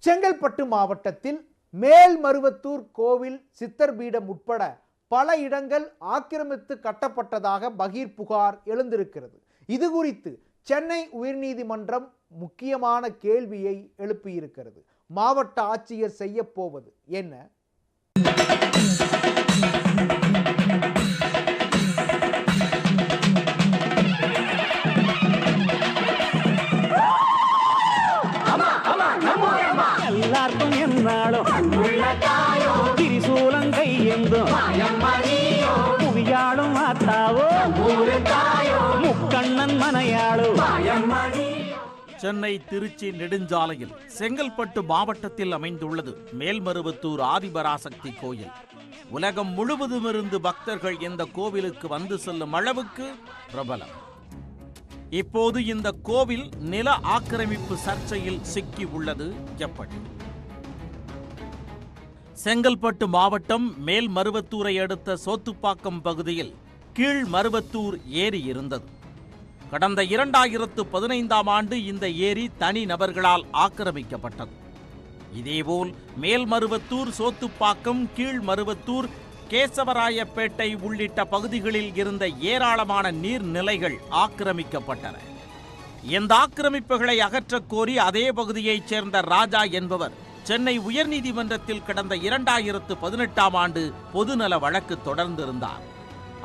செங்கல்பட்டு மாவட்டத்தில் மேல்மருவத்தூர் கோவில் சித்தர் பீடம் உட்பட பல இடங்கள் ஆக்கிரமித்து கட்டப்பட்டதாக பகீர் புகார் எழுந்திருக்கிறது. இது குறித்து சென்னை உயர்நீதிமன்றம் முக்கியமான கேள்வியை எழுப்பியிருக்கிறது. மாவட்ட ஆட்சியர் செய்ய போவது என்ன? எல்லாருக்கும் என்னாலும் திரிசூலங்கை எந்தும் புவியாளும் மாத்தாவோ முக்கண்ணன் மனையாளும். சென்னை திருச்சி நெடுஞ்சாலையில் செங்கல்பட்டு மாவட்டத்தில் அமைந்துள்ளது மேல்மருவத்தூர் ஆதிபராசக்தி கோயில். உலகம் முழுவதுமிருந்து பக்தர்கள் இந்த கோவிலுக்கு வந்து செல்லும் அளவுக்கு பிரபலம். இப்போது இந்த கோவில் நில ஆக்கிரமிப்பு சர்ச்சையில் சிக்கி உள்ளது எப்படி? செங்கல்பட்டு மாவட்டம் மேல்மருவத்தூரை அடுத்த சோத்துப்பாக்கம் பகுதியில் கீழ் மருவத்தூர் ஏரி இருந்தது. கடந்த 2015ஆம் ஆண்டு இந்த ஏரி தனி நபர்களால் ஆக்கிரமிக்கப்பட்டது. இதேபோல் மேல்மருவத்தூர், சோத்துப்பாக்கம், கீழ் மருவத்தூர், கேசவராயப்பேட்டை உள்ளிட்ட பகுதிகளில் இருந்த ஏராளமான நீர்நிலைகள் ஆக்கிரமிக்கப்பட்டன. இந்த ஆக்கிரமிப்புகளை அகற்றக் கோரி அதே பகுதியைச் சேர்ந்த ராஜா என்பவர் சென்னை உயர்நீதிமன்றத்தில் கடந்த 2018ஆம் ஆண்டு பொதுநல வழக்கு தொடர்ந்திருந்தார்.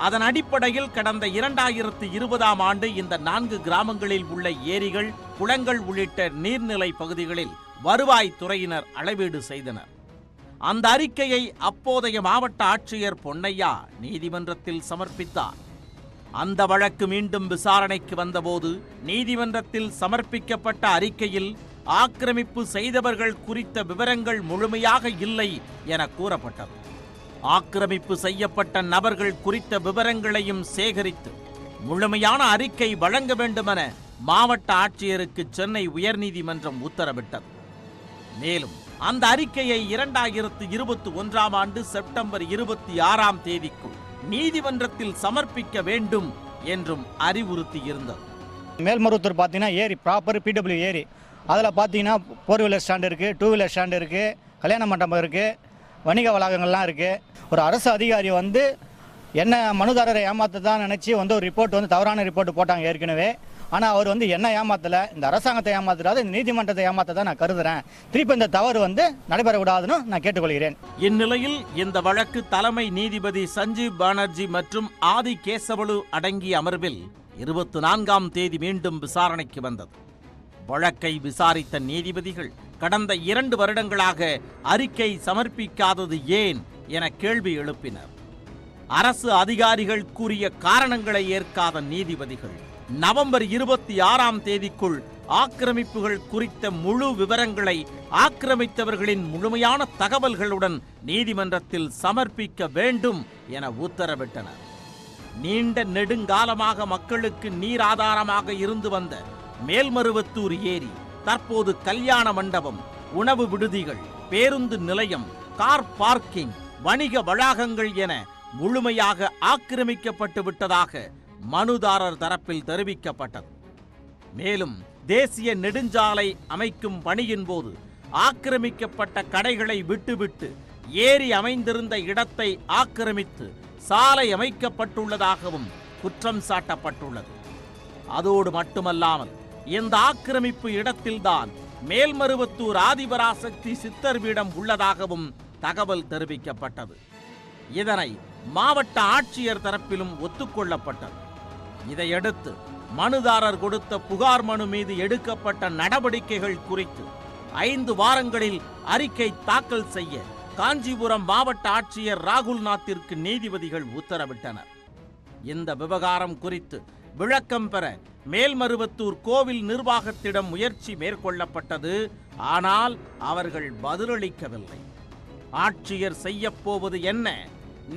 அதன் அடிப்படையில் கடந்த 2020ஆம் ஆண்டு இந்த 4 கிராமங்களில் உள்ள ஏரிகள், குளங்கள் உள்ளிட்ட நீர்நிலை பகுதிகளில் வருவாய்த்துறையினர் அளவீடு செய்தனர். அந்த அறிக்கையை அப்போதைய மாவட்ட ஆட்சியர் பொன்னையா நீதிமன்றத்தில் சமர்ப்பித்தார். அந்த வழக்கு மீண்டும் விசாரணைக்கு வந்தபோது நீதிமன்றத்தில் சமர்ப்பிக்கப்பட்ட அறிக்கையில் ஆக்கிரமிப்பு செய்தவர்கள் குறித்த விவரங்கள் முழுமையாக இல்லை என கூறப்பட்டது. ஆக்கிரமிப்பு செய்யப்பட்ட நபர்கள் குறித்த விவரங்களையும் சேகரித்து முழுமையான அறிக்கை வழங்க வேண்டுமென மாவட்ட ஆட்சியருக்கு சென்னை உயர்நீதிமன்றம் உத்தரவிட்டது. மேலும் அந்த அறிக்கையை 2021ஆம் ஆண்டு செப்டம்பர் 26ஆம் தேதிக்குள் நீதிமன்றத்தில் சமர்ப்பிக்க வேண்டும் என்றும் அறிவுறுத்தியிருந்தது. மேல்மருவத்தூர் பார்த்தீங்கன்னா ஏரி ப்ராப்பர் பிடபிள்யூ ஏரி. அதில் பார்த்தீங்கன்னா 4 வீலர் ஸ்டாண்டு இருக்குது, 2 வீலர் ஸ்டாண்டு இருக்குது, கல்யாண மண்டபம் இருக்குது, வணிக வளாகங்கள்லாம் இருக்குது. ஒரு அரசு அதிகாரி வந்து என்ன மனுதாரரை ஏமாத்த தான் நினச்சி ஒரு ரிப்போர்ட் தவறான ரிப்போர்ட் போட்டாங்க ஏற்கனவே. ஆனால் அவர் என்ன ஏமாத்தலை, இந்த அரசாங்கத்தை ஏமாத்துறாது, இந்த நீதிமன்றத்தை ஏமாத்த தான் நான் கருதுறேன். திருப்பி இந்த தவறு நடைபெற விடாதுன்னு நான் கேட்டுக்கொள்கிறேன். இந்நிலையில் இந்த வழக்கு தலைமை நீதிபதி சஞ்சீவ் பானர்ஜி மற்றும் ஆதி கேசவலு அடங்கிய அமர்வில் 24ஆம் தேதி மீண்டும் விசாரணைக்கு வந்தது. வழக்கை விசாரித்த நீதிபதிகள் கடந்த 2 வருடங்களாக அறிக்கை சமர்ப்பிக்காதது ஏன் என கேள்வி எழுப்பினர். அரசு அதிகாரிகள் கூறிய காரணங்களை ஏற்காத நீதிபதிகள் நவம்பர் 26ஆம் தேதிக்குள் ஆக்கிரமிப்புகள் குறித்த முழு விவரங்களை ஆக்கிரமித்தவர்களின் முழுமையான தகவல்களுடன் நீதிமன்றத்தில் சமர்ப்பிக்க வேண்டும் என உத்தரவிட்டனர். நீண்ட நெடுங்காலமாக மக்களுக்கு நீர் ஆதாரமாக இருந்து வந்த மேல்மருவத்தூர் ஏரி தற்போது கல்யாண மண்டபம், உணவு விடுதிகள், பேருந்து நிலையம், கார் பார்க்கிங், வணிக வளாகங்கள் என முழுமையாக ஆக்கிரமிக்கப்பட்டு விட்டதாக மனுதாரர் தரப்பில் தெரிவிக்கப்பட்டது. மேலும் தேசிய நெடுஞ்சாலை அமைக்கும் பணியின் போது ஆக்கிரமிக்கப்பட்ட கடைகளை விட்டுவிட்டு ஏரி அமைந்திருந்த இடத்தை ஆக்கிரமித்து சாலை அமைக்கப்பட்டுள்ளதாகவும் குற்றம் சாட்டப்பட்டுள்ளது. அதோடு மட்டுமல்லாமல் இந்த ஆக்கிரமிப்பு இடத்தில்தான் மேல்மருவத்தூர் ஆதிபராசக்தி சித்தர் பீடம் உள்ளதாகவும் தகவல் தெரிவிக்கப்பட்டது. இதனை மாவட்ட ஆட்சியர் தரப்பிலும் ஒத்துக்கொள்ளப்பட்டது. இதையடுத்து மனுதாரர் கொடுத்த புகார் மனு மீது எடுக்கப்பட்ட நடவடிக்கைகள் குறித்து 5 வாரங்களில் அறிக்கை தாக்கல் செய்ய காஞ்சிபுரம் மாவட்ட ஆட்சியர் ராகுல்நாத்திற்கு நீதிபதிகள் உத்தரவிட்டனர். இந்த விவகாரம் குறித்து விளக்கம் பெற மேல்மருவத்தூர் கோவில் நிர்வாகத்திடம் முயற்சி மேற்கொள்ளப்பட்டது. ஆனால் அவர்கள் பதிலளிக்கவில்லை. ஆட்சியர் செய்யப்போவது என்ன?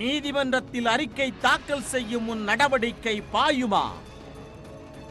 நீதிமன்றத்தில் அறிக்கை தாக்கல் செய்யும் முன் நடவடிக்கை பாயுமா?